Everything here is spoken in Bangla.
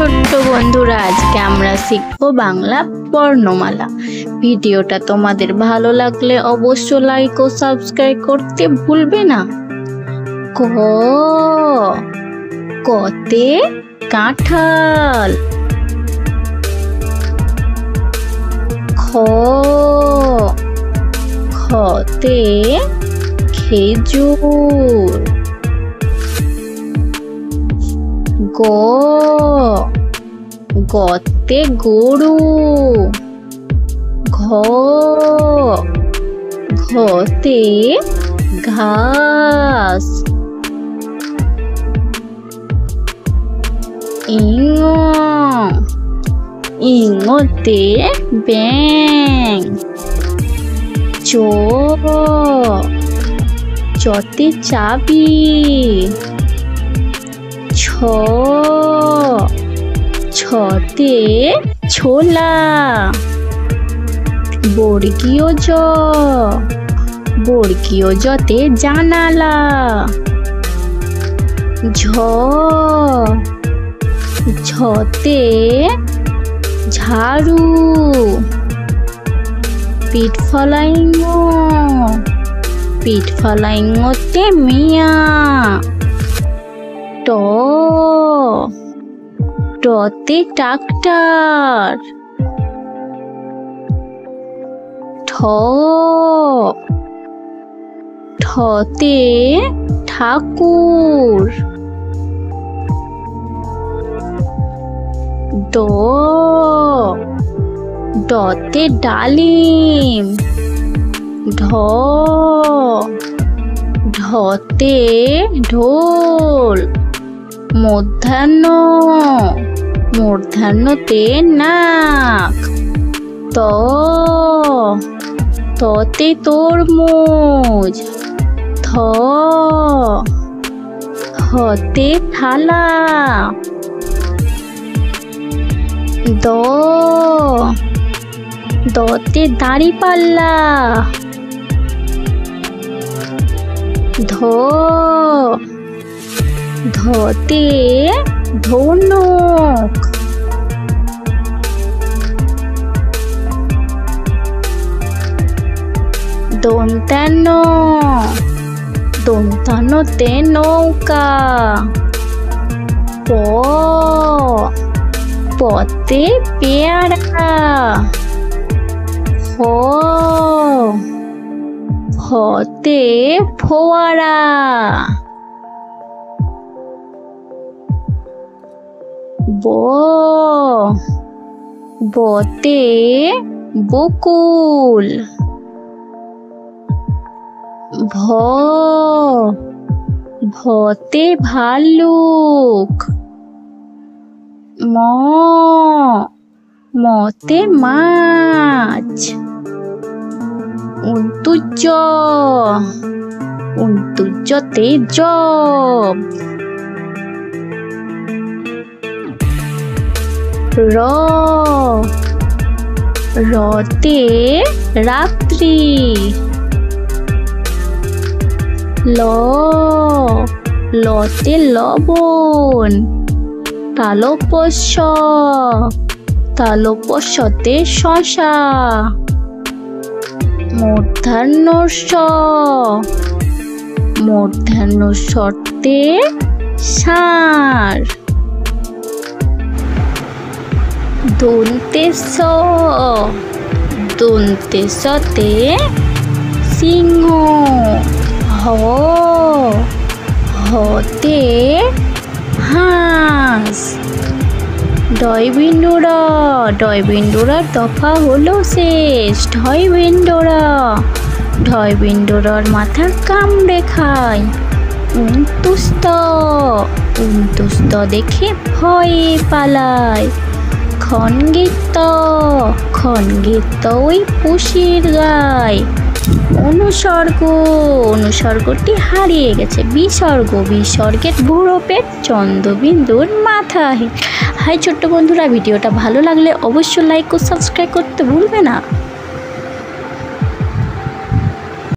ছোট্ট বন্ধুরা, আজকে আমরা শিখব বাংলা বর্ণমালা। ভিডিওটা তোমাদের ভালো লাগলে অবশ্যই লাইক ও সাবস্ক্রাইব করতে ভুলবে না। ক, কতে কাঁঠাল। খ, খতে খেজুর। গ, গতে গরু। ঘ, ঘতে ঘাস। ইঙ, ইঙতে ব্যাঙ। চ, চতে চাবি। ছ, ছতে ছোলা। বর্গীয় জ, বর্গীয় জতে জানালা। ঝ, ঝতে ঝাড়ু। পিঠ ফলাইঙ, পিঠ ফলাইঙতে মিয়া। ট, টতে ট্রাক্টর। ঠ, ঠতে ঠাকুর। ড, ডতে ডালিম। ঢ, ঢতে ঢোল। মূর্ধন্য, মূর্ধন্যতে নাক। ত, ততে তরমুজ। থ, থতে থালা। দ, দতে দাঁড়িপাল্লা। ধ, ধতে ধনুক। দন্তান্ন, দন্তান্নতে নৌকা। প, পতে পেয়ারা। হ, হতে ফোয়ারা। ব, বতে বকুল। ভ, ভতে ভাল্লুক। ম, মতে মাছ। উন্তুজ, উন্তুজতে জব। র, রতে রাত্রি। ল, লতে লবণ। তালব্য-শ, তালব্য-শতে শশা। মূর্ধন্য ষ, মূর্ধন্য ষতে ষাঁড়। দন্তে স, দন্তে সতে সিংহ। হ, হতে হাঁস। ডয় বিন্দু র, ডয় বিন্দু র দফা হলো শেষ। ঢয় বিন্দু র, ঢয় বিন্দু রর মাথা কামড়ে খায়। উন্তুস্ত, উন্তুস্ত দেখে ভয়ে পালায়। খনগীত, খনগীত ওই পুষির গায়। অনুসর্গ, অনুসর্গটি হারিয়ে গেছে। বিসর্গ, বিসর্গের বুড়ো পেট। চন্দ্রবিন্দুর মাথা। হাই ছোট্ট বন্ধুরা, ভিডিওটা ভালো লাগলে অবশ্যই লাইক ও সাবস্ক্রাইব করতে ভুলবে না।